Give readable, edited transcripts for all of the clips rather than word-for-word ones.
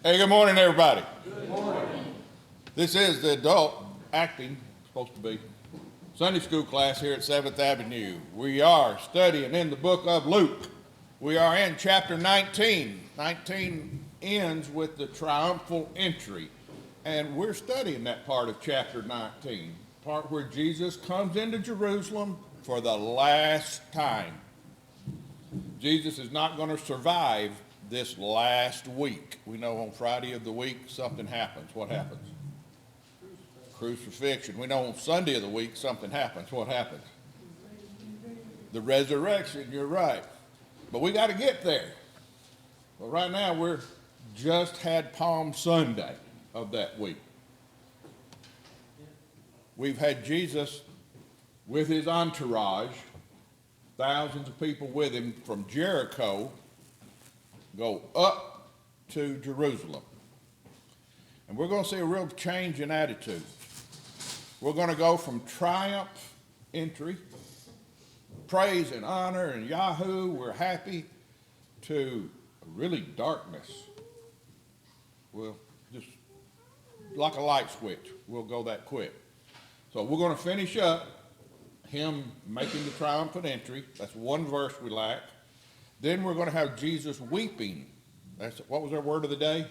Hey, good morning, everybody. Good morning. This is the adult acting, supposed to be, Sunday school class here at 7th Avenue. We are studying in the book of Luke. We are in chapter 19. 19 ends with the triumphal entry. And we're studying that part of chapter 19, part where Jesus comes into Jerusalem for the last time. Jesus is not going to survive this last week. We know on Friday of the week something happens. What happens? Crucifixion. We know on Sunday of the week something happens. What happens? The resurrection. You're right. But we got to get there. But right now we're just had Palm Sunday of that week. We've had Jesus with his entourage, thousands of people with him from Jericho, go up to Jerusalem. And we're going to see a real change in attitude. We're going to go from triumph entry, praise and honor and Yahoo, we're happy, to really darkness. Well, just like a light switch, we'll go that quick. So we're going to finish up him making the triumphant entry. That's one verse we lack. Then we're going to have Jesus weeping. What was our word of the day?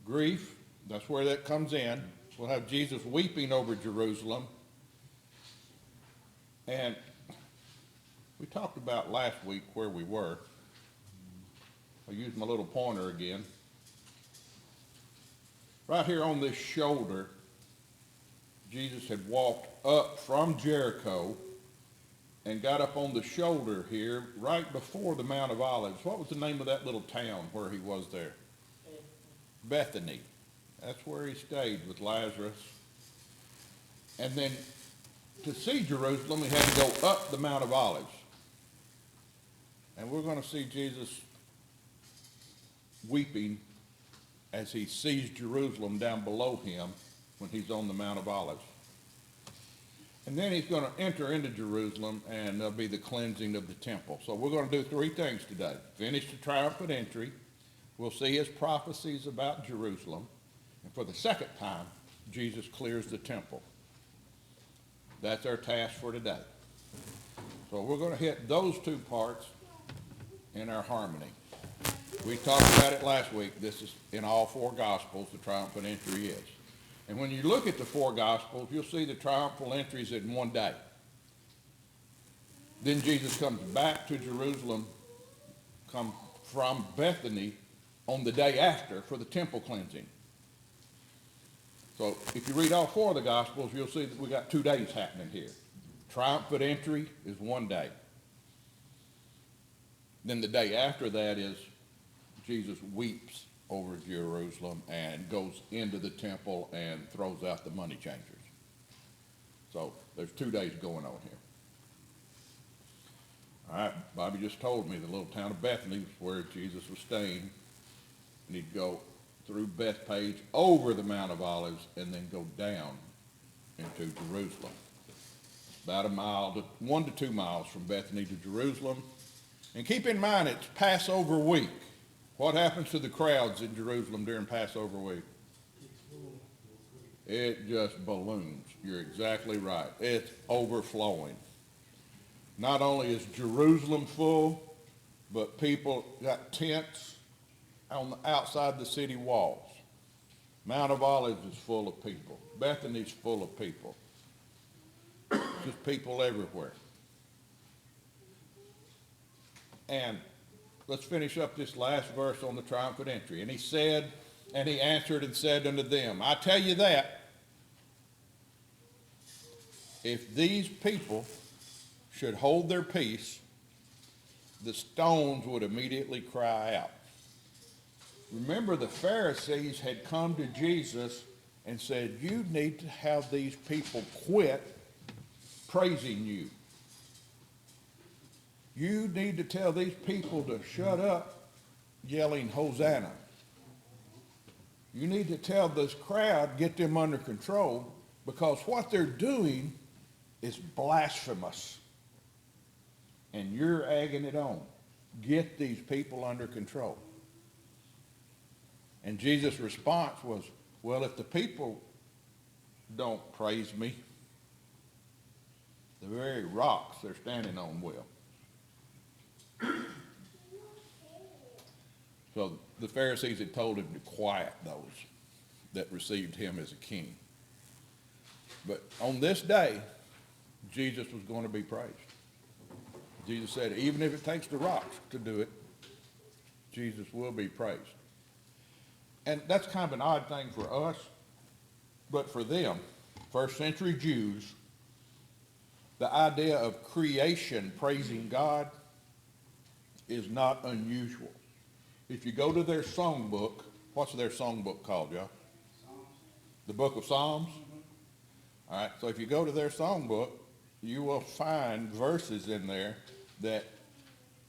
Grief. That's where that comes in. We'll have Jesus weeping over Jerusalem. And we talked about last week where we were. I'll use my little pointer again. Right here on this shoulder, Jesus had walked up from Jericho and got up on the shoulder here right before the Mount of Olives. What was the name of that little town where he was there? Bethany. That's where he stayed with Lazarus. And then to see Jerusalem, he had to go up the Mount of Olives. And we're going to see Jesus weeping as he sees Jerusalem down below him when he's on the Mount of Olives. And then he's going to enter into Jerusalem, and there'll be the cleansing of the temple. So we're going to do three things today. Finish the triumphant entry. We'll see his prophecies about Jerusalem. And for the second time, Jesus clears the temple. That's our task for today. So we're going to hit those two parts in our harmony. We talked about it last week. This is in all four Gospels, the triumphant entry is. And when you look at the four Gospels, you'll see the triumphal entries in one day. Then Jesus comes back to Jerusalem, come from Bethany on the day after for the temple cleansing. So if you read all four of the Gospels, you'll see that we got 2 days happening here. Triumphant entry is one day. Then the day after that is Jesus weeps over Jerusalem and goes into the temple and throws out the money changers. So there's 2 days going on here. All right, Bobby just told me the little town of Bethany was where Jesus was staying. And he'd go through Bethpage over the Mount of Olives and then go down into Jerusalem. About 1 to 2 miles from Bethany to Jerusalem. And keep in mind, it's Passover week. What happens to the crowds in Jerusalem during Passover week? It just balloons. You're exactly right. It's overflowing. Not only is Jerusalem full, but people got tents on the outside the city walls. Mount of Olives is full of people. Bethany's full of people. Just people everywhere. And let's finish up this last verse on the triumphant entry. And he said, and he answered and said unto them, I tell you that if these people should hold their peace, the stones would immediately cry out. Remember, the Pharisees had come to Jesus and said, you need to have these people quit praising you. You need to tell these people to shut up yelling Hosanna. You need to tell this crowd, get them under control, because what they're doing is blasphemous. And you're egging it on. Get these people under control. And Jesus' response was, well, if the people don't praise me, the very rocks they're standing on will. So the Pharisees had told him to quiet those that received him as a king. But on this day, Jesus was going to be praised. Jesus said, even if it takes the rocks to do it, Jesus will be praised. And that's kind of an odd thing for us, but for them, first century Jews, the idea of creation praising God is not unusual. If you go to their songbook, what's their songbook called, y'all? Psalms. The book of Psalms? Mm-hmm. All right, so if you go to their songbook, you will find verses in there that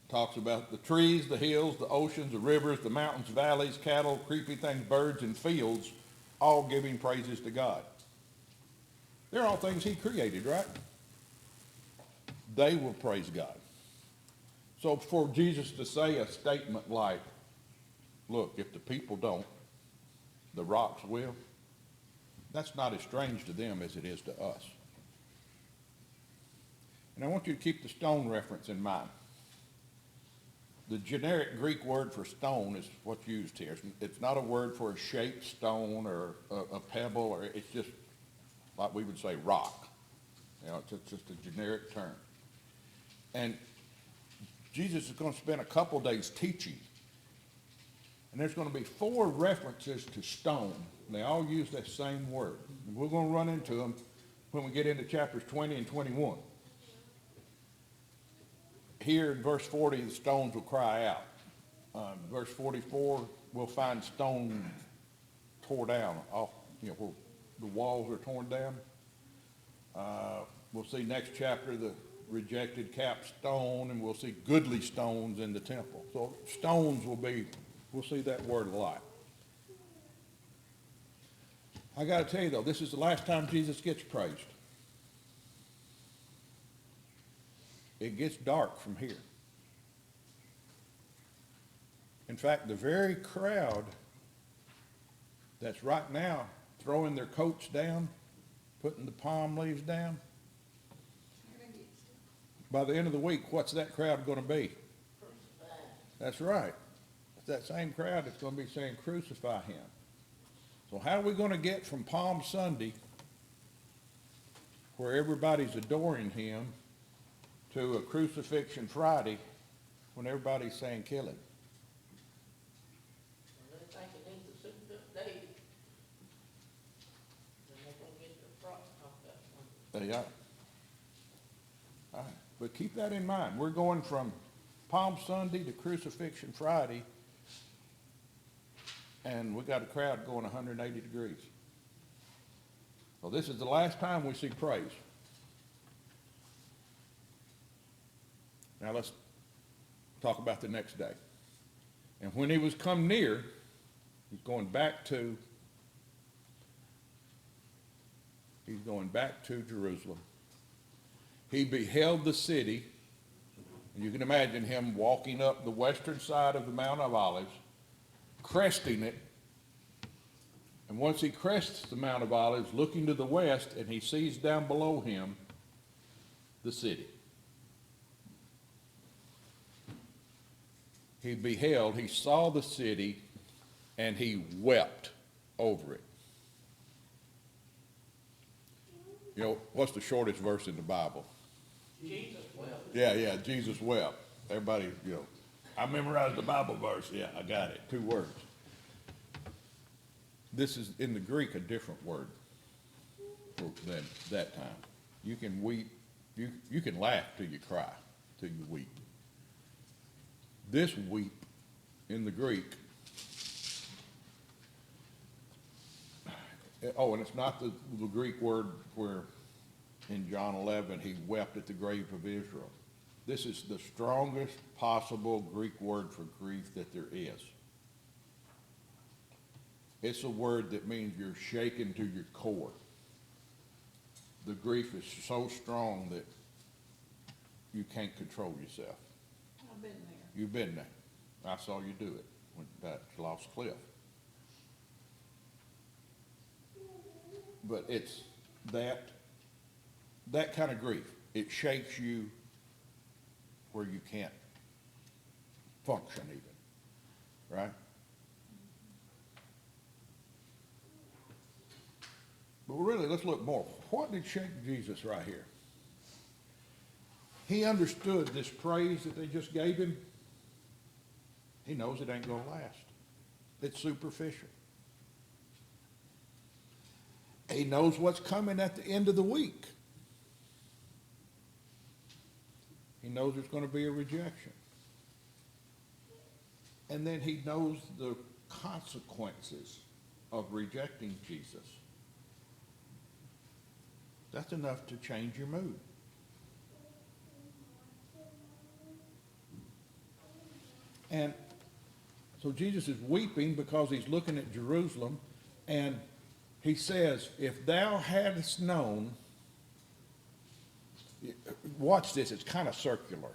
talks about the trees, the hills, the oceans, the rivers, the mountains, valleys, cattle, creepy things, birds, and fields, all giving praises to God. They're all things he created, right? They will praise God. So for Jesus to say a statement like, look, if the people don't, the rocks will, that's not as strange to them as it is to us. And I want you to keep the stone reference in mind. The generic Greek word for stone is what's used here. It's not a word for a shaped stone or a pebble, or it's just like we would say rock. You know, it's just a generic term. And Jesus is going to spend a couple days teaching. And there's going to be 4 references to stone. And they all use that same word. And we're going to run into them when we get into chapters 20 and 21. Here in verse 40, the stones will cry out. Verse 44, we'll find stones tore down, off, where the walls are torn down. We'll see next chapter the rejected capstone, and we'll see goodly stones in the temple. So stones we'll see that word a lot. I got to tell you though, this is the last time Jesus gets praised. It gets dark from here. In fact, the very crowd that's right now throwing their coats down, putting the palm leaves down, by the end of the week, what's that crowd going to be? That's right. It's that same crowd that's going to be saying, crucify him. So how are we going to get from Palm Sunday, where everybody's adoring him, to a crucifixion Friday when everybody's saying kill him? Well, they think it needs a super good day. Then they're going to get their frock knocked out. They are. All right. But keep that in mind. We're going from Palm Sunday to Crucifixion Friday, and we got a crowd going 180 degrees. So this is the last time we see praise. Now let's talk about the next day. And when he was come near, he's going back to Jerusalem. He beheld the city, and you can imagine him walking up the western side of the Mount of Olives, cresting it. And once he crests the Mount of Olives, looking to the west, and he sees down below him the city. He saw the city, and he wept over it. You know, what's the shortest verse in the Bible? Jesus wept. Yeah, Jesus wept. Everybody, I memorized the Bible verse. Yeah, I got it. 2 words. This is, in the Greek, a different word than that time. You can weep, you can laugh till you cry, till you weep. This weep in the Greek, and it's not the Greek word where in John 11 he wept at the grave of Israel. This is the strongest possible Greek word for grief that there is. It's a word that means you're shaken to your core. The grief is so strong that you can't control yourself. I've been there. You've been there. I saw you do it when that Lost Cliff. but it's that kind of grief. It shakes you where you can't function even, right? But really, let's look more. What did shake Jesus right here? He understood this praise that they just gave him. He knows it ain't going to last. It's superficial. He knows what's coming at the end of the week. He knows there's going to be a rejection. And then he knows the consequences of rejecting Jesus. That's enough to change your mood. And so Jesus is weeping because he's looking at Jerusalem, and he says, if thou hadst known, watch this, it's kind of circular.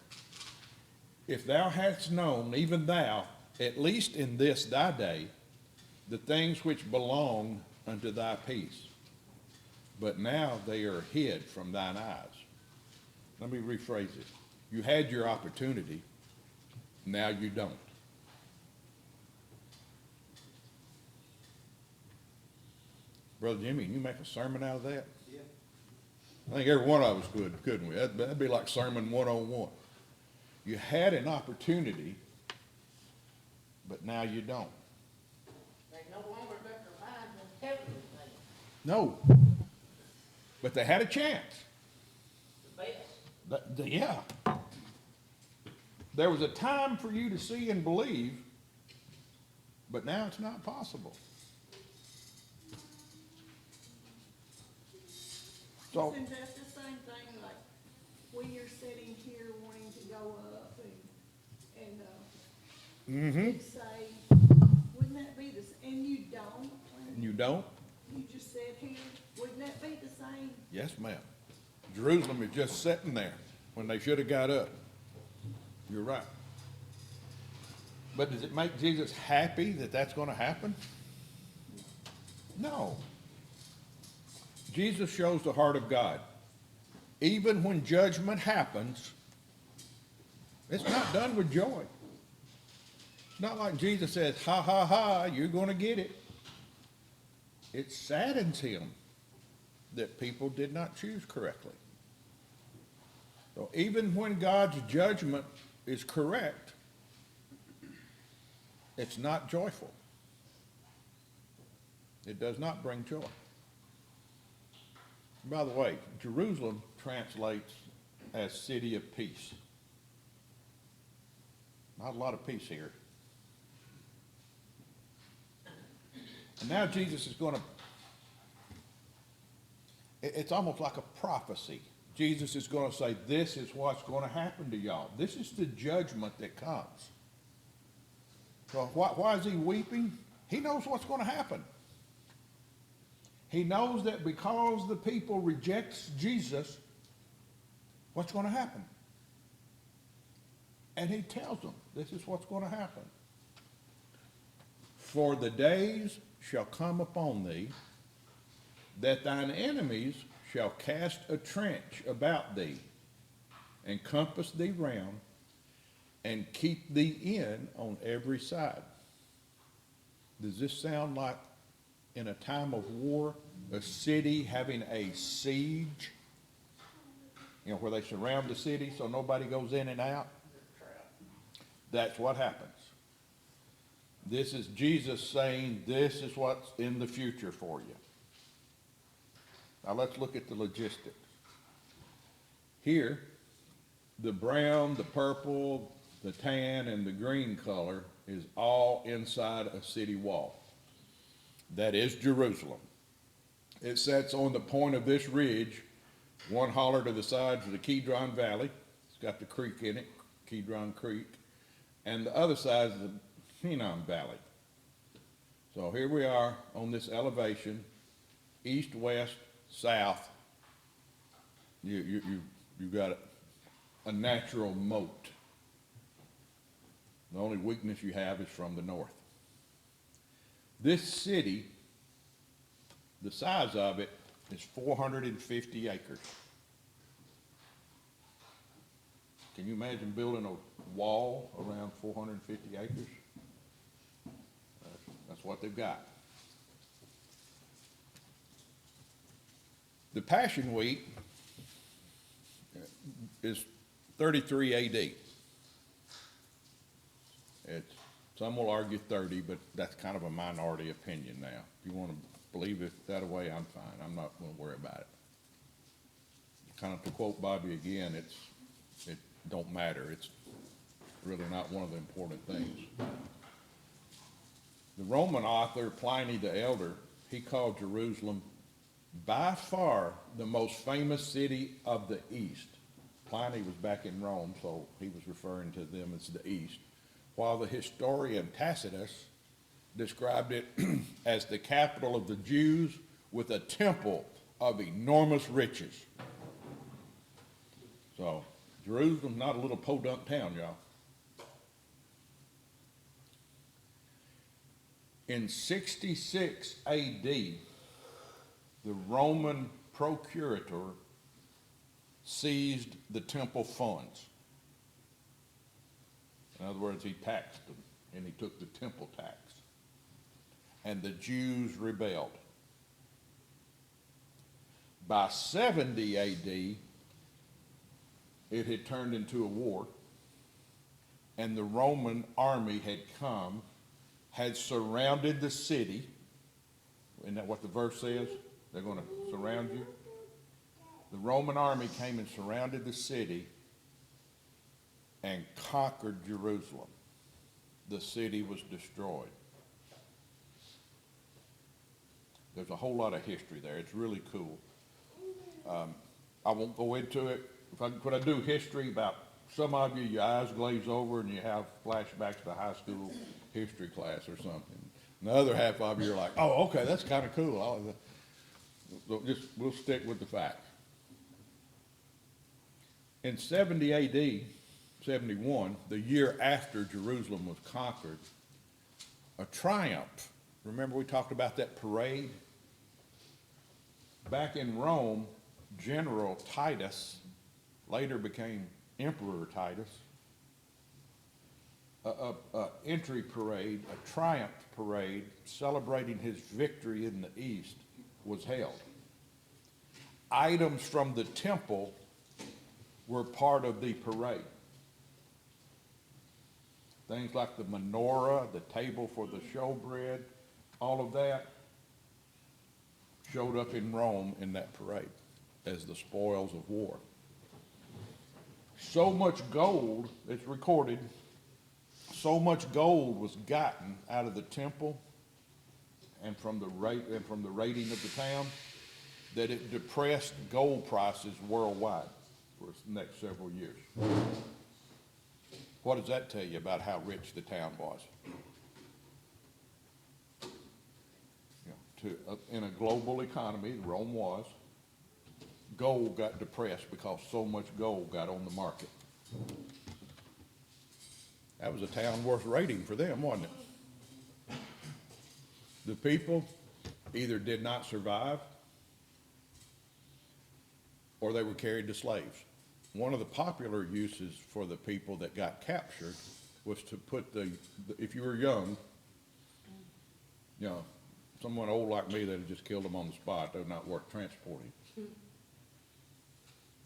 If thou hadst known, even thou, at least in this thy day, the things which belong unto thy peace, but now they are hid from thine eyes. Let me rephrase it. You had your opportunity, now you don't. Brother Jimmy, can you make a sermon out of that? Yeah. I think every one of us could, couldn't we? That'd be like Sermon 101. You had an opportunity, but now you don't. They no longer got their minds on everything, No. But they had a chance. the best. Yeah. There was a time for you to see and believe, but now it's not possible. So, Isn't that the same thing, like, we are sitting here wanting to go up and say, wouldn't that be and you don't? and you don't? You just said here, wouldn't that be the same? Yes, ma'am. Jerusalem is just sitting there when they should have got up. You're right. But does it make Jesus happy that that's going to happen? No. Jesus shows the heart of God. Even when judgment happens, it's not done with joy. It's not like Jesus says, ha, ha, ha, you're going to get it. It saddens him that people did not choose correctly. So even when God's judgment is correct, it's not joyful. It does not bring joy. By the way, Jerusalem translates as city of peace. Not a lot of peace here. And now Jesus is going to, it's almost like a prophecy. Jesus is going to say, this is what's going to happen to y'all. This is the judgment that comes. So why is he weeping? He knows what's going to happen. He knows that because the people rejects Jesus, what's going to happen? And he tells them, this is what's going to happen. For the days shall come upon thee, that thine enemies shall cast a trench about thee, and compass thee round, and keep thee in on every side. Does this sound like in a time of war, a city having a siege? You know, where they surround the city so nobody goes in and out? That's what happens. This is Jesus saying, this is what's in the future for you. Now let's look at the logistics. Here, the brown, the purple, the tan, and the green color is all inside a city wall. That is Jerusalem. It sits on the point of this ridge, one holler to the sides of the Kidron Valley. It's got the creek in it, Kidron Creek. And the other side is the Hinnom Valley. So here we are on this elevation, east, west, south. You've got a natural moat. The only weakness you have is from the north. This city, the size of it is 450 acres. Can you imagine building a wall around 450 acres? That's what they've got. The Passion Week is 33 AD. Some will argue 30, but that's kind of a minority opinion now. If you want to believe it that way, I'm fine. I'm not going to worry about it. Kind of to quote Bobby again, it don't matter. It's really not one of the important things. The Roman author Pliny the Elder, he called Jerusalem by far the most famous city of the East. Pliny was back in Rome, so he was referring to them as the East, while the historian Tacitus described it as the capital of the Jews with a temple of enormous riches. So, Jerusalem's not a little podunk town, y'all. In 66 AD, the Roman procurator seized the temple funds. In other words, he taxed them, and he took the temple tax. And the Jews rebelled. By 70 AD, it had turned into a war, and the Roman army had come, had surrounded the city. Isn't that what the verse says? They're going to surround you. The Roman army came and surrounded the city and conquered Jerusalem. The city was destroyed. There's a whole lot of history there. It's really cool. I won't go into it. When I do history, about some of you, your eyes glaze over and you have flashbacks to high school history class or something. And the other half of you are like, oh, okay, that's kind of cool. We'll stick with the facts. In 70 AD, 71, the year after Jerusalem was conquered, a triumph. Remember we talked about that parade? Back in Rome, General Titus later became Emperor Titus. A entry parade, a triumph parade celebrating his victory in the East was held. Items from the temple were part of the parade. Things like the menorah, the table for the showbread, all of that showed up in Rome in that parade as the spoils of war. So much gold, it's recorded, so much gold was gotten out of the temple and from the raiding of the town that it depressed gold prices worldwide for the next several years. What does that tell you about how rich the town was? In a global economy, Rome was, gold got depressed because so much gold got on the market. That was a town worth raiding for them, wasn't it? The people either did not survive or they were carried to slaves. One of the popular uses for the people that got captured was to put if you were young, someone old like me, they'd have just killed them on the spot. They're not worth transporting.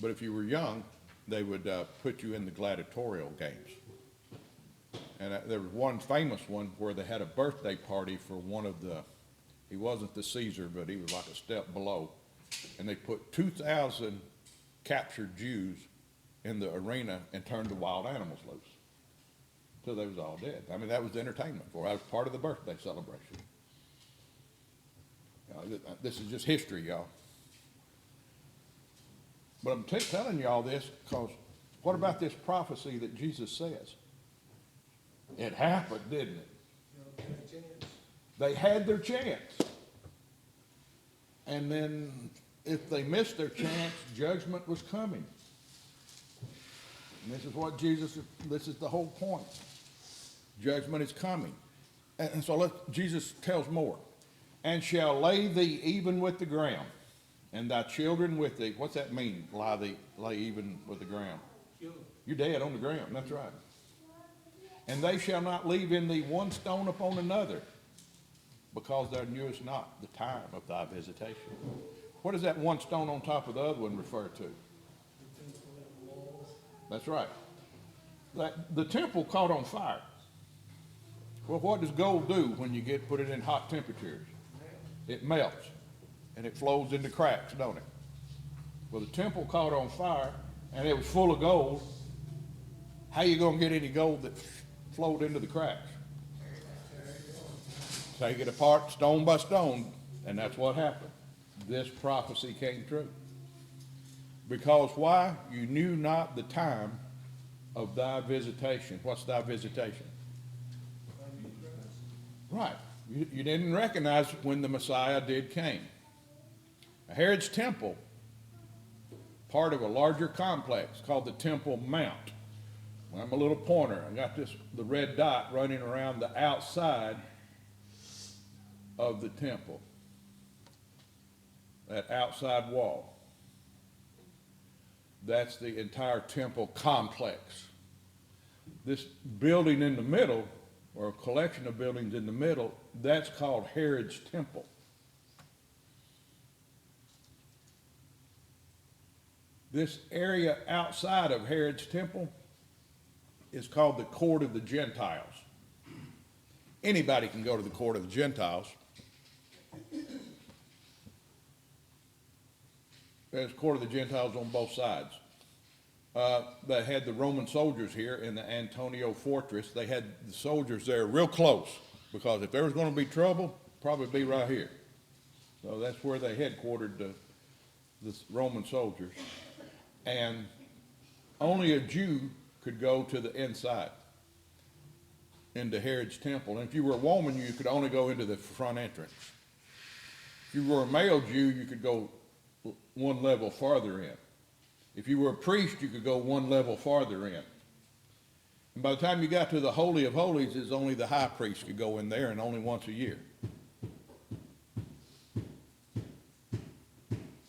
But if you were young, they would put you in the gladiatorial games. And there was one famous one where they had a birthday party for one of he wasn't the Caesar, but he was like a step below. And they put 2,000 captured Jews in the arena and turned the wild animals loose. So they was all dead. I mean, that was the entertainment for it. That was part of the birthday celebration. This is just history, y'all. But I'm telling you all this because what about this prophecy that Jesus says? It happened, didn't it? They had their chance. And then if they missed their chance, judgment was coming. And this is the whole point. Judgment is coming. And so Jesus tells more. And shall lay thee even with the ground. and thy children with thee. What's that mean? Lay even with the ground. You're dead on the ground. That's right. And they shall not leave in thee one stone upon another, because thou knewest not the time of thy visitation. What does that one stone on top of the other one refer to? That's right. The temple caught on fire. Well, what does gold do when you put it in hot temperatures? It melts, and it flows into cracks, don't it? Well, the temple caught on fire, and it was full of gold. How you going to get any gold that flowed into the cracks? Take it apart stone by stone, and that's what happened. This prophecy came true. Because why? You knew not the time of thy visitation. What's thy visitation? Right. You didn't recognize when the Messiah did came. Herod's temple, part of a larger complex called the Temple Mount. I'm a little pointer. I got the red dot running around the outside of the temple. That outside wall. That's the entire temple complex. This building in the middle, or a collection of buildings in the middle, that's called Herod's temple. This area outside of Herod's temple is called the court of the Gentiles. Anybody can go to the court of the Gentiles. There's court of the Gentiles on both sides. They had the Roman soldiers here in the Antonia fortress. They had the soldiers there real close, because if there was going to be trouble, probably be right here. So that's where they headquartered the Roman soldiers. And only a Jew could go to the inside, into Herod's temple. And if you were a woman, you could only go into the front entrance. If you were a male Jew, you could go one level farther in. If you were a priest, you could go one level farther in. And by the time you got to the Holy of Holies, it's only the high priest could go in there, and only once a year.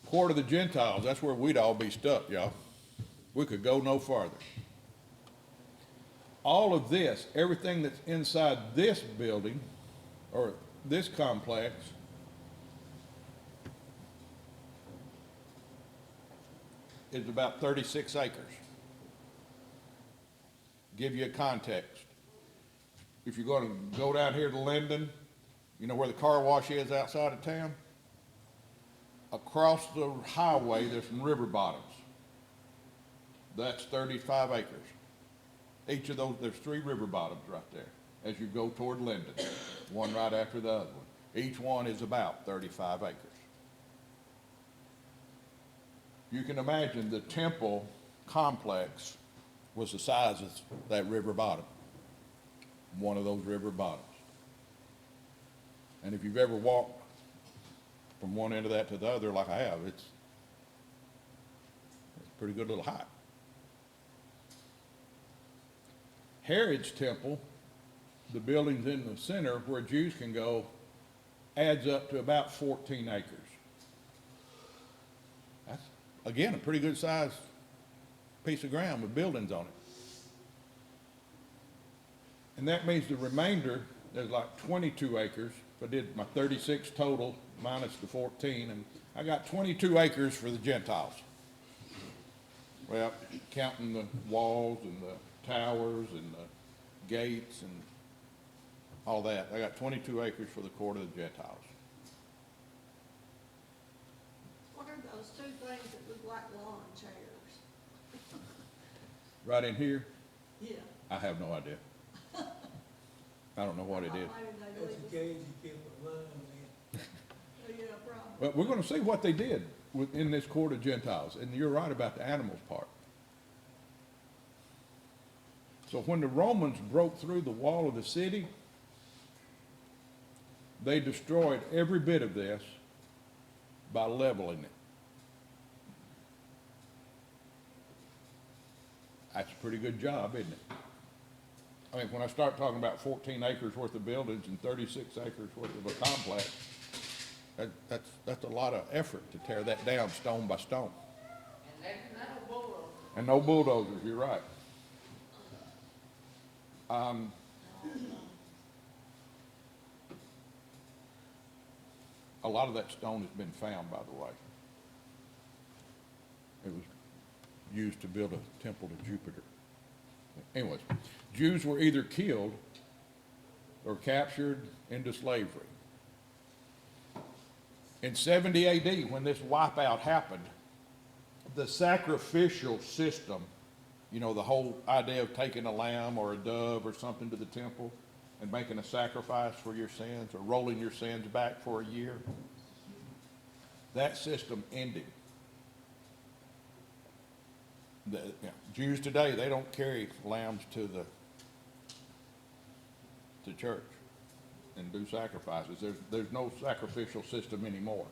Court of the Gentiles, that's where we'd all be stuck, y'all. We could go no farther. All of this, everything that's inside this building, or this complex, is about 36 acres. Give you a context. If you're going to go down here to Linden, you know where the car wash is outside of town? Across the highway, there's some river bottoms. That's 35 acres. Each of those, there's 3 river bottoms right there as you go toward Linden, one right after the other one. Each one is about 35 acres. You can imagine the temple complex was the size of that river bottom, one of those river bottoms. And if you've ever walked from one end of that to the other like I have, it's a pretty good little hike. Herod's temple, the buildings in the center where Jews can go, adds up to about 14 acres. That's, again, a pretty good sized piece of ground with buildings on it. And that means the remainder, there's like 22 acres. If I did my 36 total minus the 14, and I got 22 acres for the Gentiles. Well, counting the walls and the towers and the gates and all that, I got 22 acres for the court of the Gentiles. What are those 2 things that look like lawn chairs? Right in here, Yeah. I have no idea. I don't know what it is. Maybe they That's a leave cage you keep a line in. Yeah, probably. But we're going to see what they did in this court of Gentiles. And you're right about the animals part. So when the Romans broke through the wall of the city, they destroyed every bit of this by leveling it. That's a pretty good job, isn't it? I mean, when I start talking about 14 acres worth of buildings and 36 acres worth of a complex, That's a lot of effort to tear that down stone by stone. And that's no bull. And no bulldozers, you're right. A lot of that stone has been found, by the way. It was used to build a temple to Jupiter. Anyways, Jews were either killed or captured into slavery. In 70 AD, when this wipeout happened, the sacrificial system, you know, the whole idea of taking a lamb or a dove or something to the temple and making a sacrifice for your sins or rolling your sins back for a year, that system ended. Jews today, they don't carry lambs to church and do sacrifices. There's no sacrificial system anymore.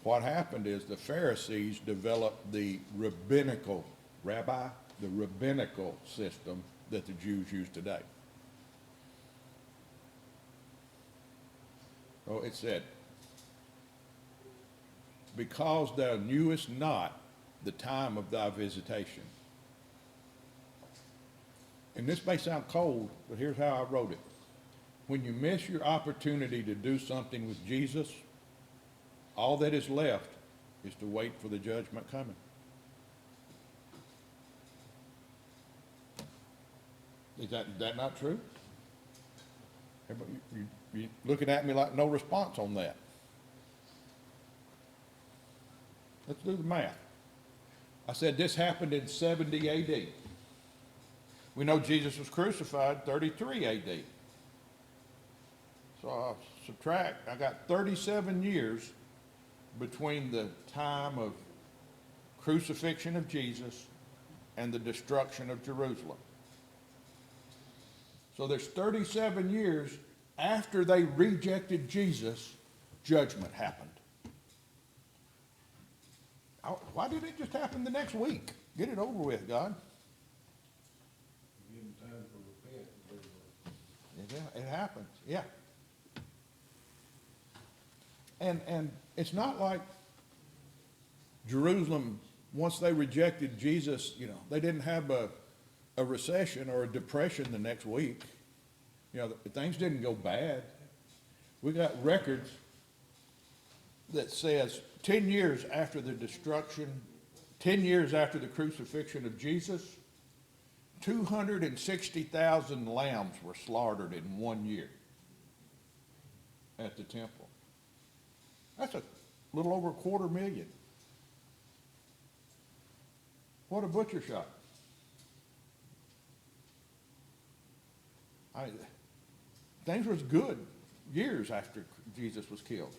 What happened is the Pharisees developed the rabbinical system that the Jews use today. So it said, because thou knewest not the time of thy visitation. And this may sound cold, but here's how I wrote it. When you miss your opportunity to do something with Jesus, all that is left is to wait for the judgment coming. Is that not true? Everybody, you looking at me like no response on that. Let's do the math. I said this happened in 70 AD. We know Jesus was crucified 33 AD. So I'll subtract, I got 37 years between the time of crucifixion of Jesus and the destruction of Jerusalem. So there's 37 years after they rejected Jesus, judgment happened. Why didn't it just happen the next week? Get it over with, God. Give them time to repent. Yeah, it happens, yeah. And it's not like Jerusalem, once they rejected Jesus, you know, they didn't have a recession or a depression the next week. You know, things didn't go bad. We got records that says 10 years after the destruction, 10 years after the crucifixion of Jesus, 260,000 lambs were slaughtered in 1 year at the temple. That's a little over 250,000. What a butcher shop. Things was good years after Jesus was killed.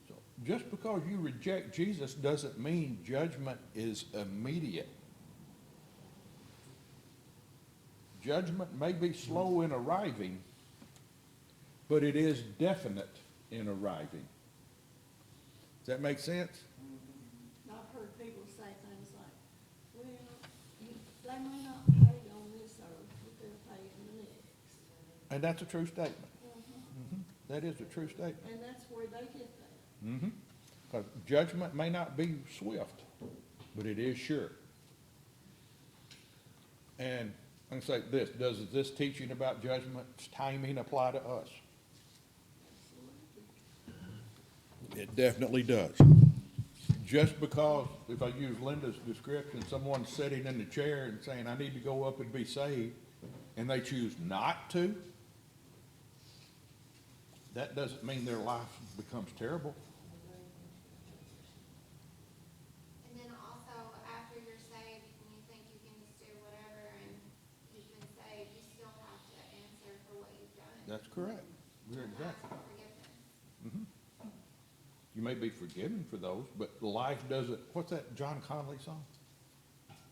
So just because you reject Jesus doesn't mean judgment is immediate. Judgment may be slow in arriving, but it is definite in arriving. Does that make sense? I've heard people say things like, well, they may not pay on this earth, but they'll pay in the next. And that's a true statement. Mhm. That is a true statement. And that's where they get that. Mm-hmm. Because judgment may not be swift, but it is sure. And I'm going to say this, does this teaching about judgment's timing apply to us? It definitely does. Just because, if I use Linda's description, someone's sitting in the chair and saying, I need to go up and be saved, and they choose not to, that doesn't mean their life becomes terrible. And then also, after you're saved, and you think you can just do whatever, and you've been saved, you still have to answer for what you've done. That's correct. You're And exactly. ask for forgiveness. Mm-hmm. You may be forgiven for those, but life doesn't, what's that John Conley song?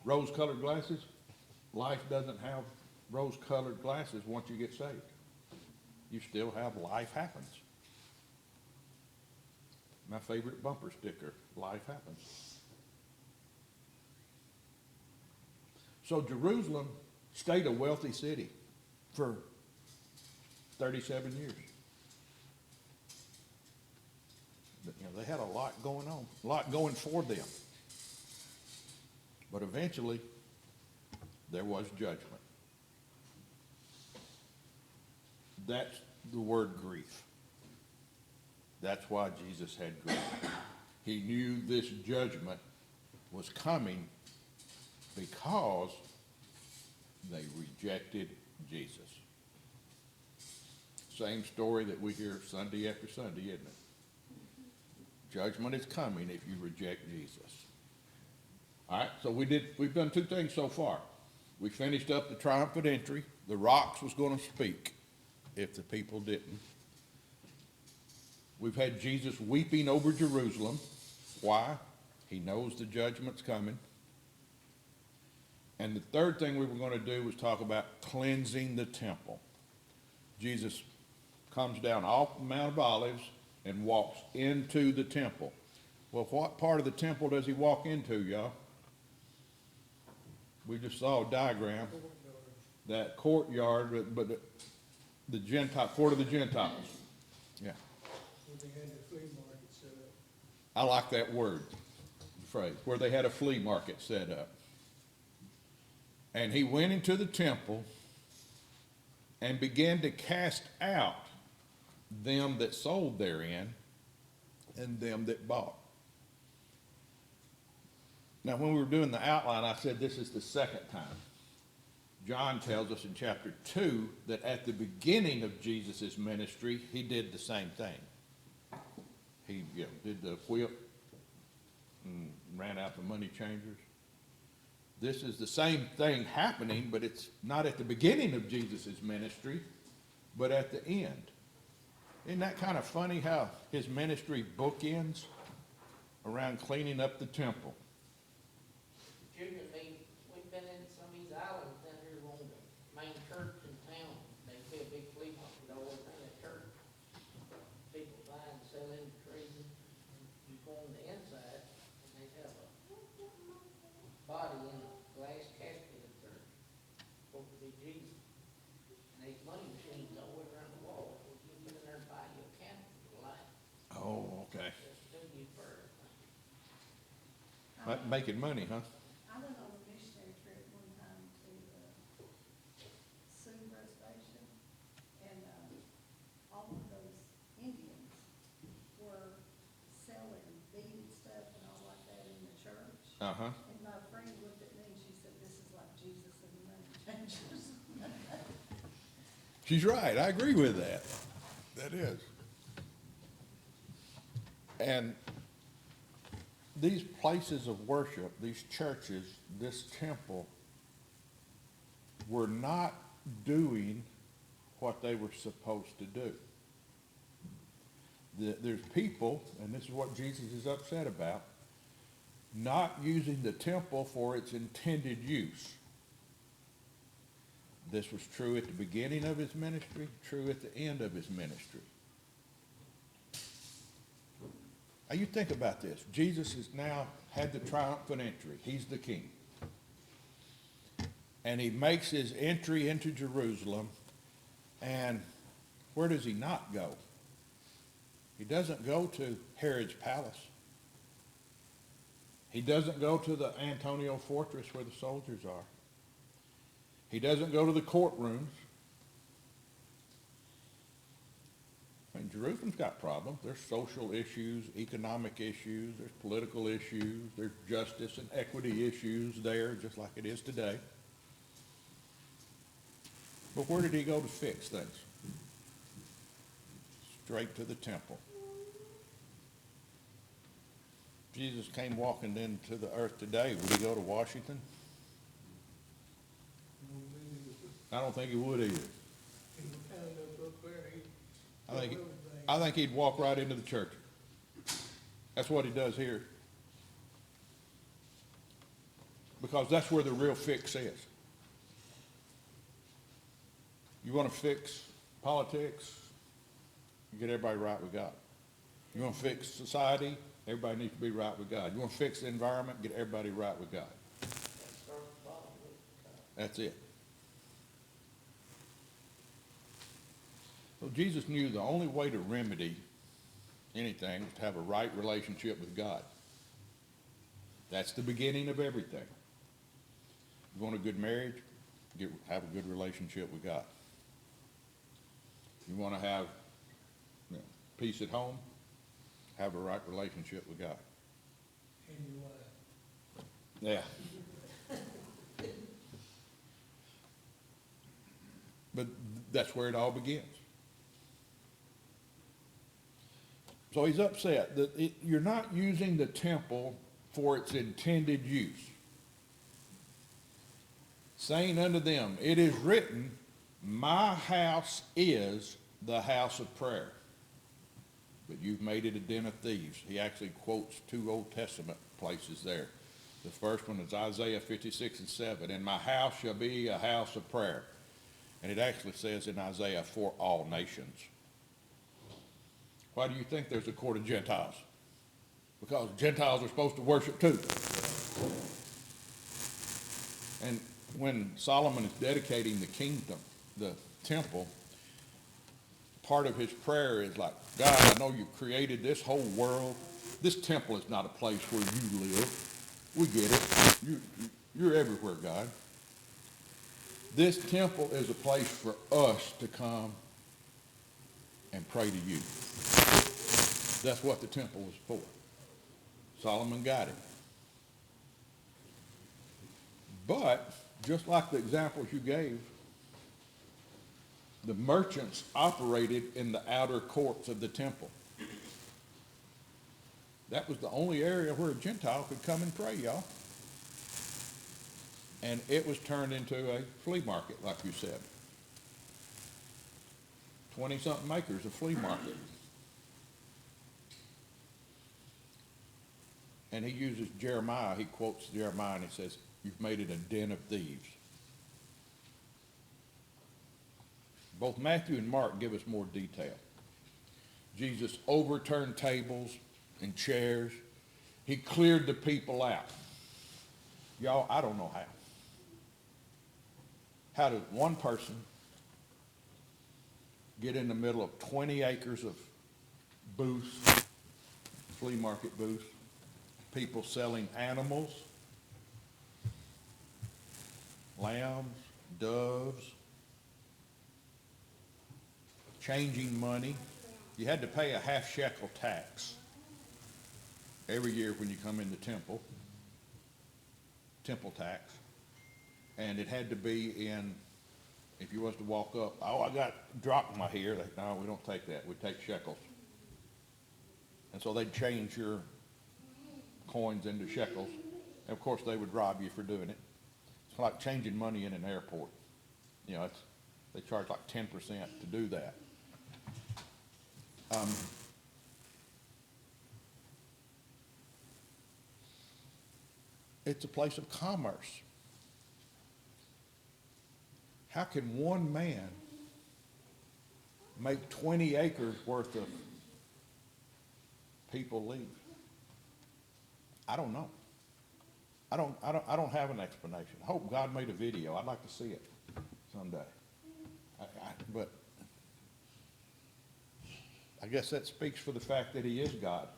Rose-colored glasses? Life doesn't have rose-colored glasses once you get saved. You still have life happens. My favorite bumper sticker, life happens. So Jerusalem stayed a wealthy city for 37 years. But, you know, they had a lot going on, a lot going for them. But eventually, there was judgment. That's the word grief. That's why Jesus had grief. He knew this judgment was coming because they rejected Jesus. Same story that we hear Sunday after Sunday, isn't it? Judgment is coming if you reject Jesus. All right, so we've done two things so far. We finished up the triumphant entry. The rocks was going to speak if the people didn't. We've had Jesus weeping over Jerusalem. Why? He knows the judgment's coming. And the third thing we were going to do was talk about cleansing the temple. Jesus comes down off the Mount of Olives and walks into the temple. Well, what part of the temple does he walk into, y'all? We just saw a diagram. That courtyard, but the Gentile, court of the Gentiles. Yeah. When they had the flea market set up. I like that word, the phrase, where they had a flea market set up. And he went into the temple and began to cast out them that sold therein and them that bought. Now, when we were doing the outline, I said this is the second time. John tells us in chapter 2 that at the beginning of Jesus' ministry, he did the same thing. He did the whip and ran out the money changers. This is the same thing happening, but it's not at the beginning of Jesus' ministry, but at the end. Isn't that kind of funny how his ministry bookends around cleaning up the temple? Junior, we've been in some of these islands down here on the main church in town. They pay a big flea market all around that church. People buying and selling, trading. You go on the inside, and they have a body in a glass casket in church. Supposed to be Jesus. And there's money machines all the way around the wall. You get in there and buy you a candle for the light. Oh, okay. That's still you first. Making money, huh? I went on a missionary trip one time to Sioux Reservation, and all of those Indians were selling beaded stuff and all like that in the church. Uh-huh. And my friend looked at me and she said, "This is like Jesus and the money changers." She's right. I agree with that. That is. And these places of worship, these churches, this temple, were not doing what they were supposed to do. There's people, and this is what Jesus is upset about, not using the temple for its intended use. This was true at the beginning of his ministry, true at the end of his ministry. Now you think about this. Jesus has now had the triumphant entry. He's the king. And he makes his entry into Jerusalem. And where does he not go? He doesn't go to Herod's palace. He doesn't go to the Antonia fortress where the soldiers are. He doesn't go to the courtrooms. I mean, Jerusalem's got problems. There's social issues, economic issues, there's political issues, there's justice and equity issues there, just like it is today. But where did he go to fix things? Straight to the temple. Jesus came walking into the earth today. Would he go to Washington? I don't think he would either. I think he'd walk right into the church. That's what he does here. Because that's where the real fix is. You want to fix politics? Get everybody right with God. You want to fix society? Everybody needs to be right with God. You want to fix the environment? Get everybody right with God. That's it. Well, Jesus knew the only way to remedy anything is to have a right relationship with God. That's the beginning of everything. You want a good marriage? Have a good relationship with God. You want to have peace at home? Have a right relationship with God. And you wanna, Yeah. But that's where it all begins. So he's upset that you're not using the temple for its intended use. Saying unto them, it is written, my house is the house of prayer. But you've made it a den of thieves. He actually quotes two Old Testament places there. The first one is Isaiah 56:7. And my house shall be a house of prayer. And it actually says in Isaiah, for all nations. Why do you think there's a court of Gentiles? Because Gentiles are supposed to worship too. And when Solomon is dedicating the kingdom, the temple, part of his prayer is like, God, I know you created this whole world. This temple is not a place where you live. We get it. You're everywhere, God. This temple is a place for us to come and pray to you. That's what the temple was for. Solomon got it. But, just like the examples you gave, the merchants operated in the outer courts of the temple. That was the only area where a Gentile could come and pray, y'all. And it was turned into a flea market, like you said. 20-something acres of flea market. And he uses Jeremiah, he quotes Jeremiah, and he says, you've made it a den of thieves. Both Matthew and Mark give us more detail. Jesus overturned tables and chairs. He cleared the people out. Y'all, I don't know how. How did one person get in the middle of 20 acres of booths, flea market booths, people selling animals, lambs, doves, changing money? You had to pay a half shekel tax every year when you come in the temple tax. And it had to be in, if you was to walk up, oh, I got drachma here. No, we don't take that. We take shekels. And so they'd change your coins into shekels. And of course, they would rob you for doing it. It's like changing money in an airport. You know, they charge like 10% to do that. It's a place of commerce. How can one man make 20 acres worth of people leave? I don't know. I don't have an explanation. I hope God made a video. I'd like to see it someday. But I guess that speaks for the fact that he is God.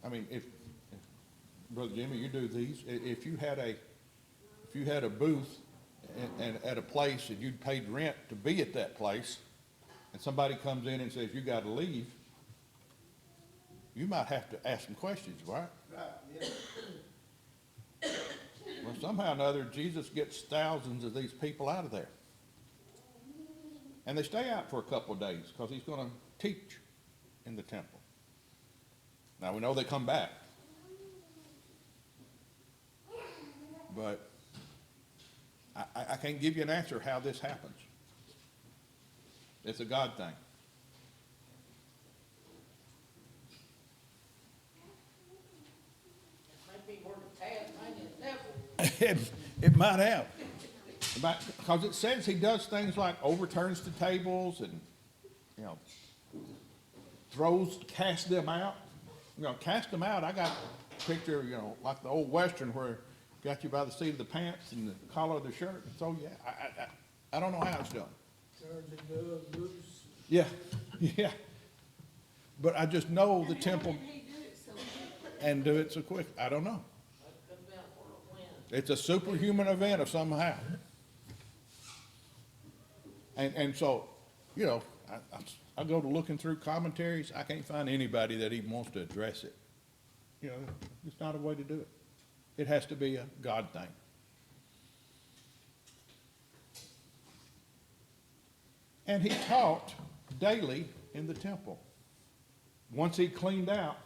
I mean, if Brother Jimmy, you do these. If you had a booth and at a place and you'd paid rent to be at that place, and somebody comes in and says you got to leave, you might have to ask some questions, right? right, yeah. Well, somehow or another, Jesus gets thousands of these people out of there. And they stay out for a couple of days because he's going to teach in the temple. Now, we know they come back. But I can't give you an answer how this happens. It's a God thing. It may be where the Tasmanian devil. It might have. Because it says he does things like overturns the tables and, you know, casts them out. You know, cast them out. I got a picture, you know, like the old Western where got you by the seat of the pants and the collar of the shirt. So, yeah, I don't know how it's done. Turns the doves loose. Yeah, yeah. But I just know the And temple how did he do it so quick? and do it so quick. I don't know. That could have been a whirlwind. It's a superhuman event of somehow. And so, you know, I go to looking through commentaries, I can't find anybody that even wants to address it. You know, it's not a way to do it. It has to be a God thing. And he taught daily in the temple. Once he cleaned out,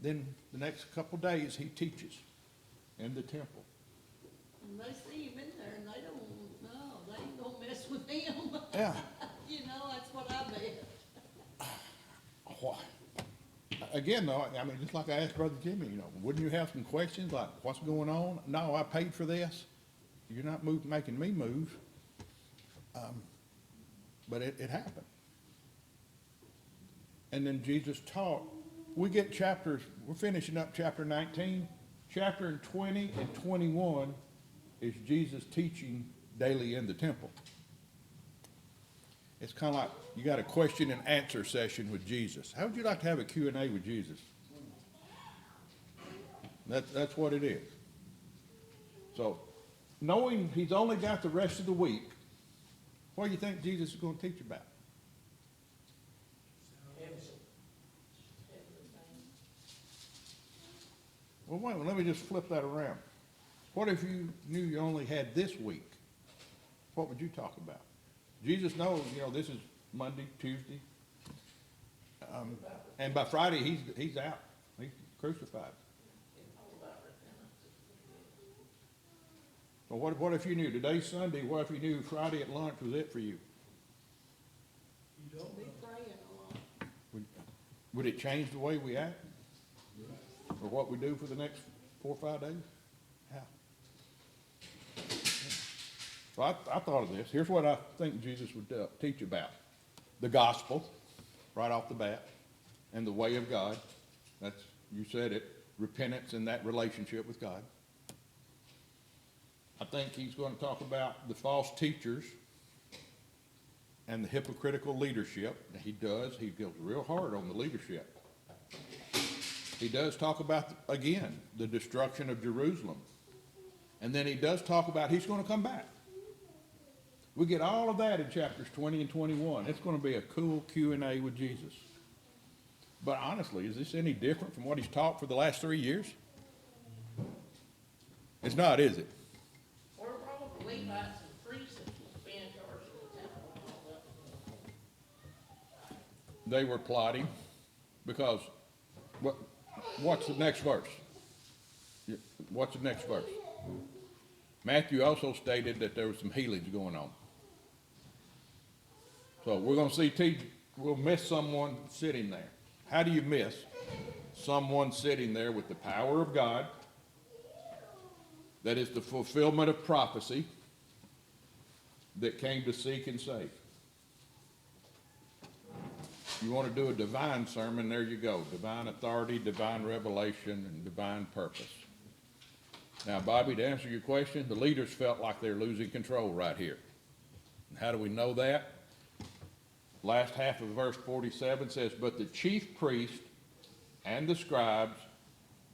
then the next couple days he teaches in the temple. And they see him in there and they don't, no, they ain't gonna mess with him. Yeah. You know, that's what I bet. Why? Again, though, I mean, just like I asked Brother Jimmy, you know, wouldn't you have some questions like, what's going on? No, I paid for this. You're not making me move. But it happened. And then Jesus taught. We get chapters, we're finishing up chapter 19. Chapter 20 and 21 is Jesus teaching daily in the temple. It's kind of like you got a question and answer session with Jesus. How would you like to have a Q&A with Jesus? That's what it is. So, knowing he's only got the rest of the week, what do you think Jesus is going to teach about? Everything. Well, wait, let me just flip that around. What if you knew you only had this week? What would you talk about? Jesus knows, you know, this is Monday, Tuesday, and by Friday he's out. He's crucified. It's all about repentance. So what if you knew today's Sunday? What if you knew Friday at lunch was it for you? You don't Be know. praying a lot. Would it change the way we act, or what we do for the next 4 or 5 days? How? So I thought of this. Here's what I think Jesus would teach about. The gospel, right off the bat, and the way of God. That's, you said it, repentance and that relationship with God. I think he's going to talk about the false teachers and the hypocritical leadership. He does. He goes real hard on the leadership. He does talk about, again, the destruction of Jerusalem. And then he does talk about he's going to come back. We get all of that in chapters 20 and 21. It's going to be a cool Q&A with Jesus. But honestly, is this any different from what he's taught for the last 3 years? It's not, is it? Or probably Levites and priests that was being charged in the temple and all that. They were plotting because what's the next verse? What's the next verse? Matthew also stated that there was some healings going on. So we're going to see, we'll miss someone sitting there. How do you miss someone sitting there with the power of God? That is the fulfillment of prophecy that came to seek and save. You want to do a divine sermon, there you go. Divine authority, divine revelation, and divine purpose. Now, Bobby, to answer your question, the leaders felt like they're losing control right here. How do we know that? Last half of verse 47 says, but the chief priest and the scribes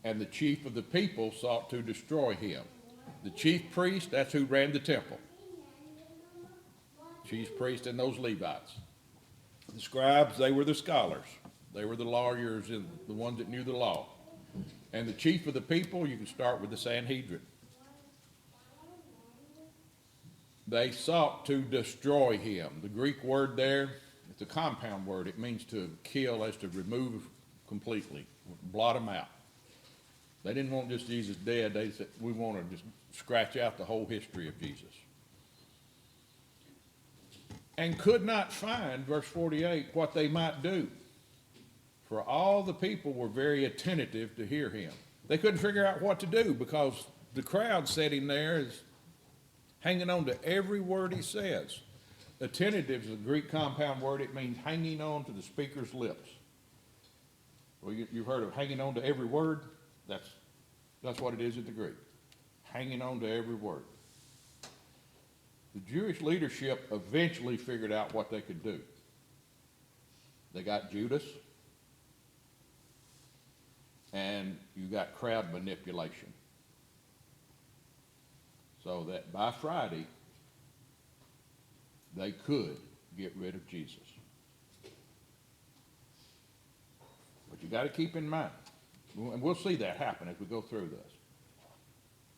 and the chief of the people sought to destroy him. The chief priest, that's who ran the temple. Chief priest and those Levites. The scribes, they were the scholars. They were the lawyers and the ones that knew the law. And the chief of the people, you can start with the Sanhedrin. They sought to destroy him. The Greek word there, it's a compound word. It means to kill as to remove completely, blot him out. They didn't want just Jesus dead. They said, we want to just scratch out the whole history of Jesus. And could not find, verse 48, what they might do. For all the people were very attentive to hear him. They couldn't figure out what to do because the crowd sitting there is hanging on to every word he says. Attentive is a Greek compound word. It means hanging on to the speaker's lips. Well, you've heard of hanging on to every word. That's what it is in the Greek. Hanging on to every word. The Jewish leadership eventually figured out what they could do. They got Judas, and you got crowd manipulation. So that by Friday, they could get rid of Jesus. But you got to keep in mind, and we'll see that happen as we go through this.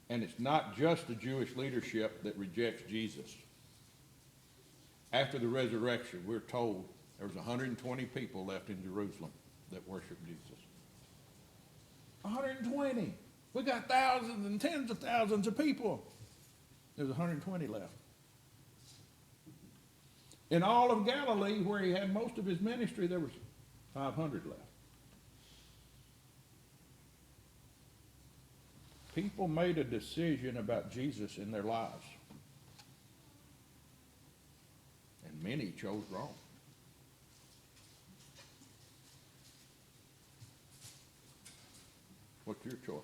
And it's not just the Jewish leadership that rejects Jesus. After the resurrection, we're told there was 120 people left in Jerusalem that worshiped Jesus. 120. We got thousands and tens of thousands of people. There's 120 left. In all of Galilee, where he had most of his ministry, there was 500 left. People made a decision about Jesus in their lives. And many chose wrong. What's your choice?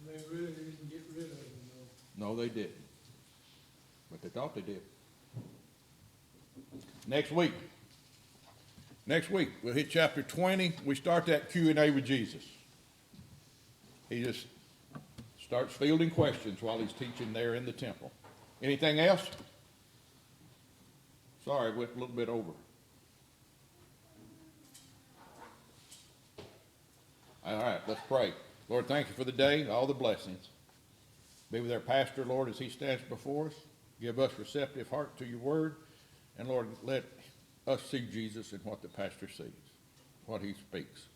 And they really didn't get rid of him, though. No, they didn't. But they thought they did. Next week, we'll hit chapter 20. We start that Q&A with Jesus. He just starts fielding questions while he's teaching there in the temple. Anything else? Sorry, went a little bit over. All right, let's pray. Lord, thank you for the day, all the blessings. Be with our pastor, Lord, as he stands before us. Give us receptive heart to your word. And Lord, let us see Jesus in what the pastor sees, what he speaks.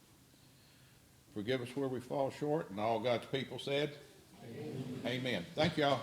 Forgive us where we fall short, and all God's people said, amen. Amen. Thank y'all.